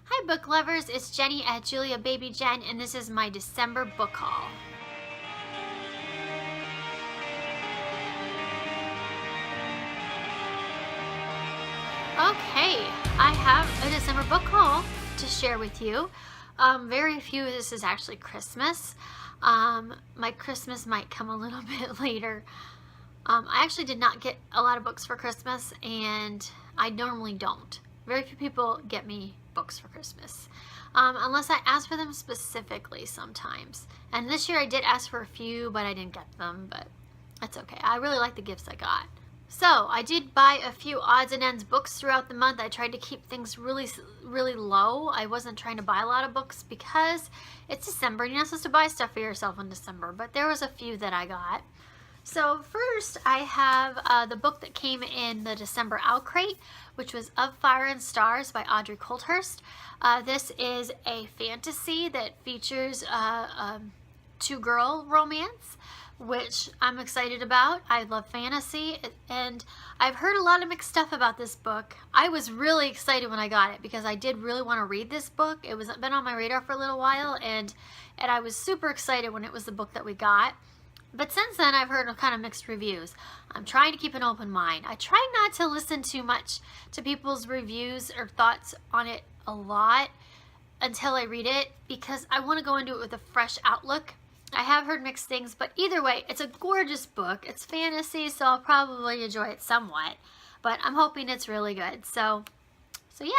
Hi book lovers, it's Jenny at Julia Baby Jen, and this is my December book haul. Okay, I have a December book haul to share with you. Very few of this is actually Christmas. My Christmas might come a little bit later. I actually did not get a lot of books for Christmas, and I normally don't. Very few people get me books for Christmas, unless I ask for them specifically sometimes. And this year I did ask for a few, but I didn't get them, but that's okay. I really like the gifts I got. So I did buy a few odds and ends books throughout the month. I tried to keep things really low. I wasn't trying to buy a lot of books because it's December and you're not supposed to buy stuff for yourself in December, but there was a few that I got. So first I have the book that came in the December Owl Crate, which was Of Fire and Stars by Audrey Coulthurst. This is a fantasy that features two-girl romance, which I'm excited about. I love fantasy, and I've heard a lot of mixed stuff about this book. I was really excited when I got it because I did really want to read this book. It was been on my radar for a little while, and I was super excited when it was the book that we got. But since then, I've heard kind of mixed reviews. I'm trying to keep an open mind. I try not to listen too much to people's reviews or thoughts on it a lot until I read it because I want to go into it with a fresh outlook. I have heard mixed things, but either way, it's a gorgeous book. It's fantasy, so I'll probably enjoy it somewhat, but I'm hoping it's really good. So yeah.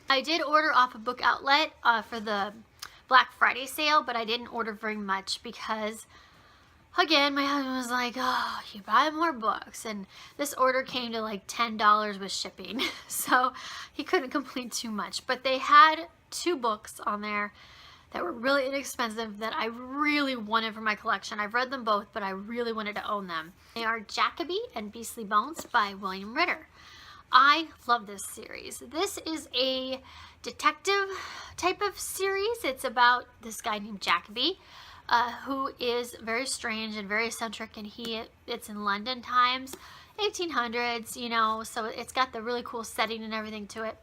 I did order off a book outlet for the Black Friday sale, but I didn't order very much because, again, my husband was like, oh, you buy more books. And this order came to like $10 with shipping. So he couldn't complete too much. But they had two books on there that were really inexpensive that I really wanted for my collection. I've read them both, but I really wanted to own them. They are Jacoby and Beastly Bones by William Ritter. I love this series. This is a detective type of series. It's about this guy named Jacoby, who is very strange and very eccentric, and it's in London times, 1800s, you know, so it's got the really cool setting and everything to it.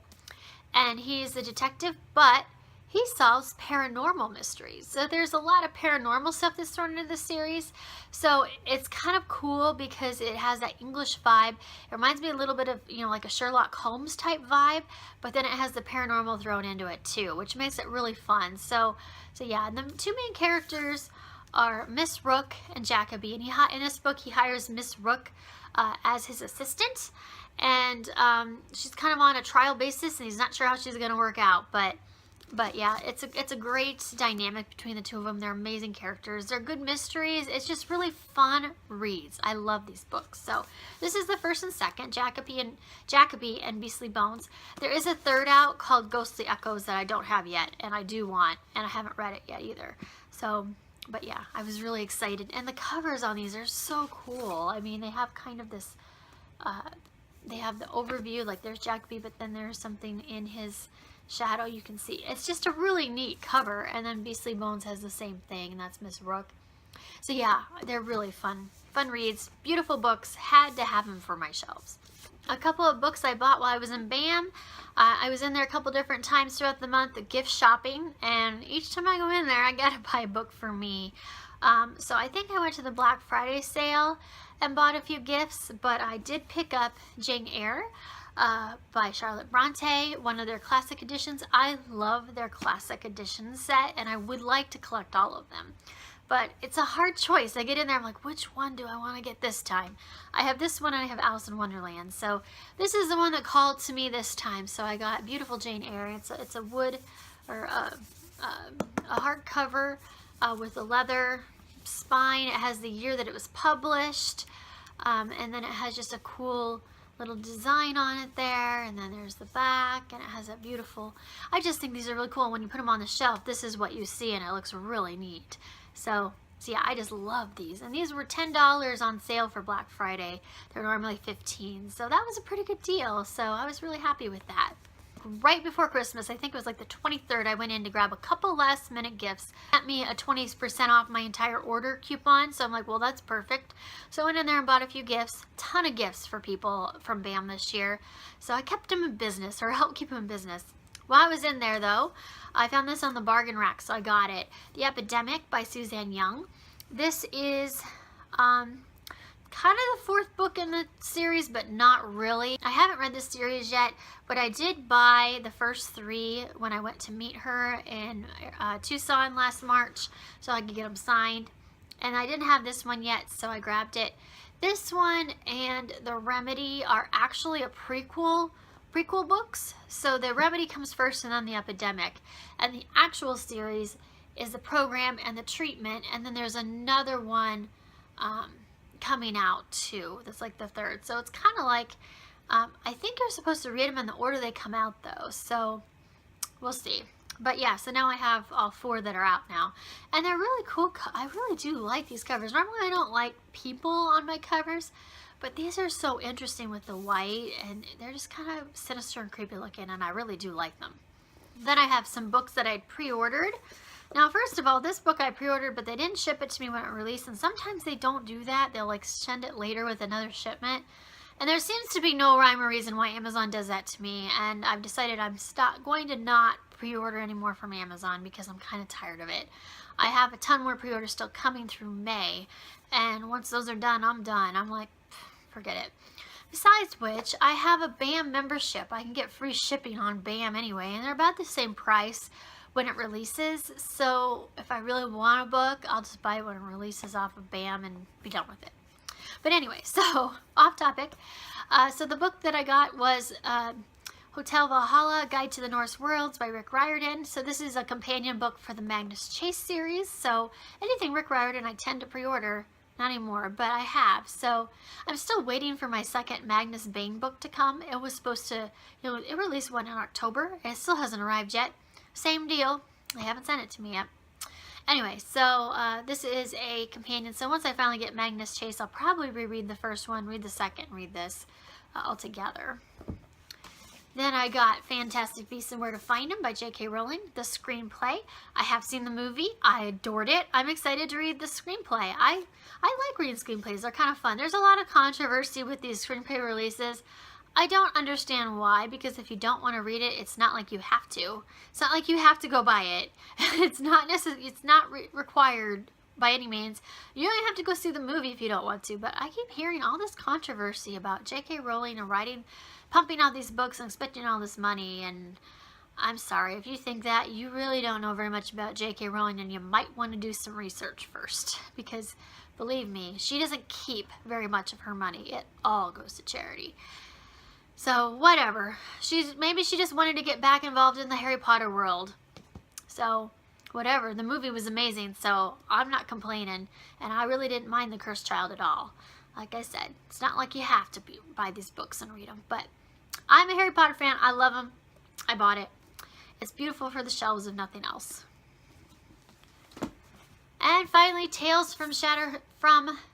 And he's a detective, but he solves paranormal mysteries. So there's a lot of paranormal stuff that's thrown into the series. So it's kind of cool because it has that English vibe. It reminds me a little bit of, you know, like a Sherlock Holmes type vibe, but then it has the paranormal thrown into it too, which makes it really fun. So yeah, and the two main characters are Miss Rook and Jacoby. And in this book, he hires Miss Rook as his assistant. And she's kind of on a trial basis, and he's not sure how she's going to work out, but yeah, it's a great dynamic between the two of them. They're amazing characters. They're good mysteries. It's just really fun reads. I love these books. So this is the first and second, Jacoby and Beastly Bones. There is a third out called Ghostly Echoes that I don't have yet, and I do want, and I haven't read it yet either. So, but yeah, I was really excited. And the covers on these are so cool. I mean, they have kind of this, they have the overview, like there's Jacoby, but then there's something in his shadow you can see. It's just a really neat cover. And then Beastly Bones has the same thing, and that's Miss Rook. So yeah, they're really fun reads, beautiful books. Had to have them for my shelves. A couple of books I bought while I was in BAM. I was in there a couple different times throughout the month, gift shopping, and each time I go in there I gotta buy a book for me. So I think I went to the Black Friday sale and bought a few gifts, but I did pick up Jane Eyre by Charlotte Bronte, one of their classic editions. I love their classic edition set, and I would like to collect all of them. But it's a hard choice. I get in there, I'm like, which one do I want to get this time? I have this one and I have Alice in Wonderland. So this is the one that called to me this time. So I got beautiful Jane Eyre. It's a wood or a hardcover with a leather spine. It has the year that it was published, and then it has just a cool little design on it there, and then there's the back, and it has that beautiful, I just think these are really cool. When you put them on the shelf, this is what you see, and it looks really neat. So yeah, I just love these, and these were $10 on sale for Black Friday. They're normally $15, so that was a pretty good deal, so I was really happy with that. Right before Christmas, I think it was like the 23rd, I went in to grab a couple last minute gifts. Got me a 20% off my entire order coupon, so I'm like, well, that's perfect. So I went in there and bought a few gifts, ton of gifts for people from BAM this year. So I kept them in business, or helped keep them in business. While I was in there, though, I found this on the bargain rack, so I got it. The Epidemic by Suzanne Young. This is kind of the fourth book in the series, but not really. I haven't read this series yet, but I did buy the first 3 when I went to meet her in Tucson last March, so I could get them signed. And I didn't have this one yet, so I grabbed it. This one and The Remedy are actually a prequel books. So The Remedy comes first and then The Epidemic. And the actual series is the program and the treatment, and then there's another one coming out too. That's like the third. So it's kind of like, I think you're supposed to read them in the order they come out though. So we'll see. But yeah, so now I have all 4 that are out now. And they're really cool. I really do like these covers. Normally I don't like people on my covers, but these are so interesting with the white, and they're just kind of sinister and creepy looking, and I really do like them. Then I have some books that I pre-ordered. Now, first of all, this book I pre-ordered, but they didn't ship it to me when it released, and sometimes they don't do that. They'll like send it later with another shipment. And there seems to be no rhyme or reason why Amazon does that to me, and I've decided I'm going to not pre-order anymore from Amazon because I'm kind of tired of it. I have a ton more pre-orders still coming through May, and once those are done, I'm done. I'm like, forget it. Besides which, I have a BAM membership. I can get free shipping on BAM anyway, and they're about the same price when it releases. So if I really want a book, I'll just buy it when it releases off of BAM and be done with it. But anyway, so off topic. So the book that I got was Hotel Valhalla, Guide to the Norse Worlds by Rick Riordan. So this is a companion book for the Magnus Chase series. So anything Rick Riordan I tend to pre-order. Not anymore, but I have. So I'm still waiting for my second Magnus Bane book to come. It was supposed to, it released one in October, and it still hasn't arrived yet. Same deal. They haven't sent it to me yet. Anyway, so this is a companion. So once I finally get Magnus Chase, I'll probably reread the first one, read the second, read this all together. Then I got Fantastic Beasts and Where to Find Them by J.K. Rowling, the screenplay. I have seen the movie. I adored it. I'm excited to read the screenplay. I like reading screenplays. They're kind of fun. There's a lot of controversy with these screenplay releases. I don't understand why, because if you don't want to read it, it's not like you have to. It's not like you have to go buy it. It's not required by any means. You don't even have to go see the movie if you don't want to, but I keep hearing all this controversy about J.K. Rowling and pumping out these books and expecting all this money, and I'm sorry, if you think that, you really don't know very much about J.K. Rowling, and you might want to do some research first, because believe me, she doesn't keep very much of her money. It all goes to charity. So whatever. Maybe she just wanted to get back involved in the Harry Potter world. So whatever. The movie was amazing, so I'm not complaining, and I really didn't mind The Cursed Child at all. Like I said, it's not like you have to buy these books and read them, but I'm a Harry Potter fan. I love them. I bought it. It's beautiful for the shelves if nothing else. And finally, Tales from the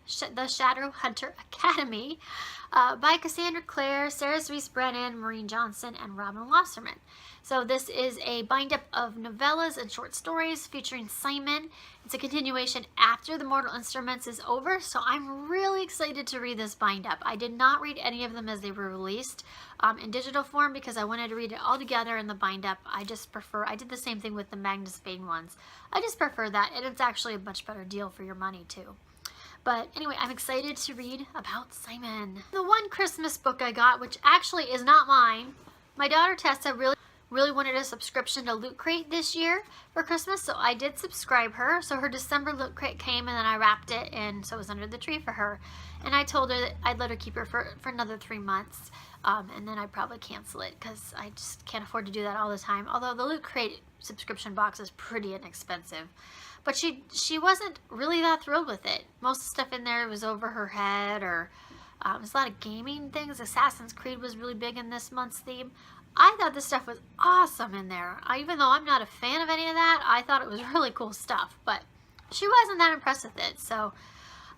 Shadowhunter Academy by Cassandra Clare, Sarah Sweet Brennan, Maureen Johnson, and Robin Wasserman. So this is a bind-up of novellas and short stories featuring Simon. It's a continuation after The Mortal Instruments is over, so I'm really excited to read this bind-up. I did not read any of them as they were released in digital form because I wanted to read it all together in the bind-up. I did the same thing with the Magnus Bane ones. I just prefer that, and it's actually a much better deal for your money too. But anyway, I'm excited to read about Simon. The one Christmas book I got, which actually is not mine, my daughter Tessa really wanted a subscription to Loot Crate this year for Christmas, so I did subscribe her. So her December Loot Crate came, and then I wrapped it, and so it was under the tree for her. And I told her that I'd let her keep her for another 3 months, and then I'd probably cancel it because I just can't afford to do that all the time. Although the Loot Crate subscription box is pretty inexpensive. But she wasn't really that thrilled with it. Most of the stuff in there was over her head, or there's a lot of gaming things. Assassin's Creed was really big in this month's theme. I thought this stuff was awesome in there. Even though I'm not a fan of any of that, I thought it was really cool stuff. But she wasn't that impressed with it. So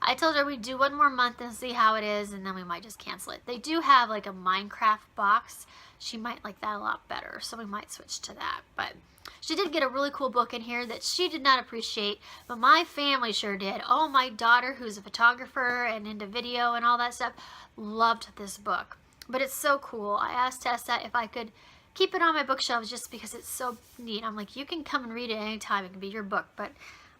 I told her we'd do 1 more month and see how it is, and then we might just cancel it. They do have like a Minecraft box. She might like that a lot better, so we might switch to that. But she did get a really cool book in here that she did not appreciate, but my family sure did. Oh, my daughter, who's a photographer and into video and all that stuff, loved this book. But it's so cool. I asked Tessa if I could keep it on my bookshelves just because it's so neat. I'm like, you can come and read it anytime. It can be your book, but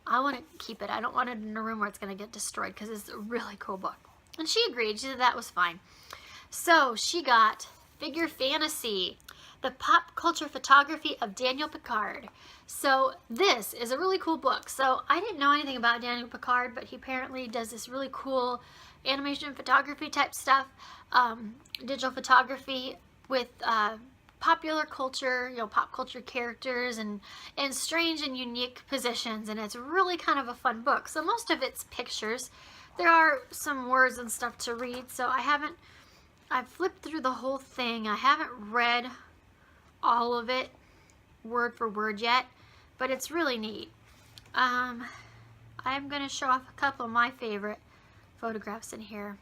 I want to keep it. I don't want it in a room where it's going to get destroyed because it's a really cool book. And she agreed. She said that was fine. So she got Figure Fantasy, the pop culture photography of Daniel Picard. So this is a really cool book. So I didn't know anything about Daniel Picard, but he apparently does this really cool animation photography type stuff, digital photography with popular culture, pop culture characters and strange and unique positions, and it's really kind of a fun book. So most of it's pictures. There are some words and stuff to read, so I've flipped through the whole thing. I haven't read all of it word for word yet, but it's really neat. I'm going to show off a couple of my favorite photographs in here.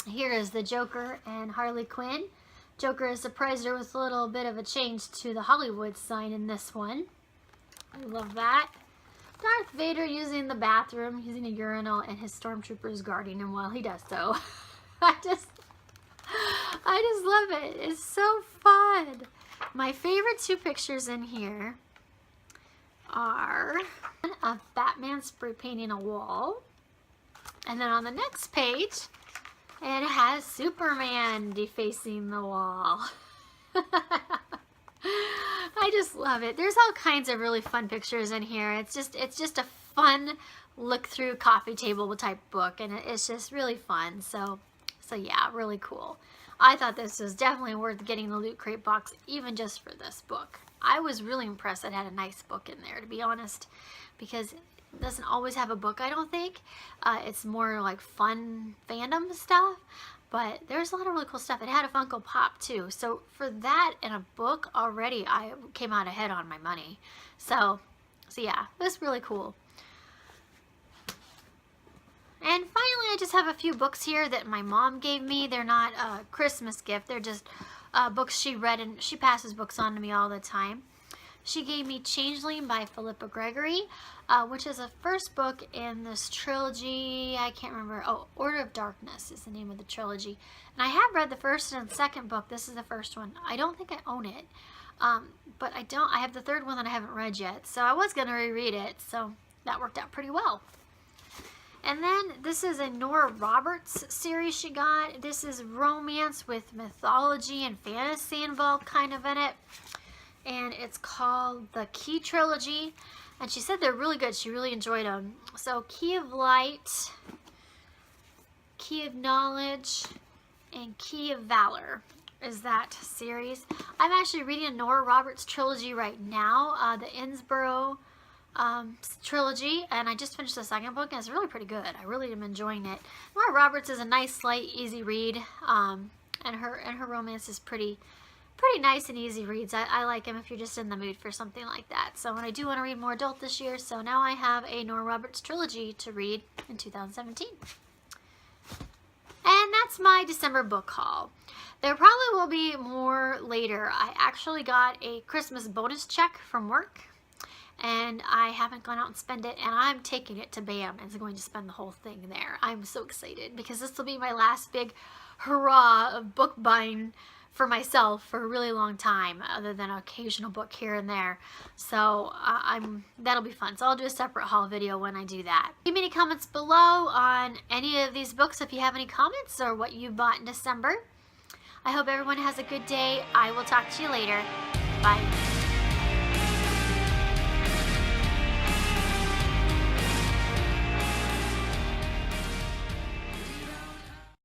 Here is the Joker and Harley Quinn. Joker has surprised her with a little bit of a change to the Hollywood sign in this one. I love that. Darth Vader using the bathroom, using a urinal, and his stormtroopers guarding him while he does so. I just love it. It's so fun. My favorite two pictures in here are of Batman spray painting a wall. And then on the next page, it has Superman defacing the wall. I just love it. There's all kinds of really fun pictures in here. It's just a fun look through coffee table type book, and it's just really fun. So yeah, really cool. I thought this was definitely worth getting the Loot Crate box, even just for this book. I was really impressed it had a nice book in there, to be honest, because it doesn't always have a book, I don't think. It's more like fun fandom stuff, but there's a lot of really cool stuff. It had a Funko Pop too, so for that and a book already, I came out ahead on my money. So yeah, it was really cool. And finally, I just have a few books here that my mom gave me. They're not a Christmas gift. They're just books she read, and she passes books on to me all the time. She gave me Changeling by Philippa Gregory, which is the first book in this trilogy. I can't remember. Oh, Order of Darkness is the name of the trilogy. And I have read the first and second book. This is the first one. I don't think I own it. But I have the third one that I haven't read yet. So I was going to reread it. So that worked out pretty well. And then this is a Nora Roberts series she got. This is romance with mythology and fantasy involved kind of in it. And it's called the Key Trilogy. And she said they're really good. She really enjoyed them. So Key of Light, Key of Knowledge, and Key of Valor is that series. I'm actually reading a Nora Roberts trilogy right now, the Innsborough trilogy, and I just finished the second book, and it's really pretty good. I really am enjoying it. Nora Roberts is a nice, light, easy read, and her romance is pretty nice and easy reads. I like them if you're just in the mood for something like that. So when I do want to read more adult this year, so now I have a Nora Roberts trilogy to read in 2017. And that's my December book haul. There probably will be more later. I actually got a Christmas bonus check from work, and I haven't gone out and spent it, and I'm taking it to BAM and going to spend the whole thing there. I'm so excited because this will be my last big hurrah of book buying for myself for a really long time, other than an occasional book here and there. So that'll be fun. So I'll do a separate haul video when I do that. Leave me any comments below on any of these books if you have any comments or what you bought in December. I hope everyone has a good day. I will talk to you later. Bye.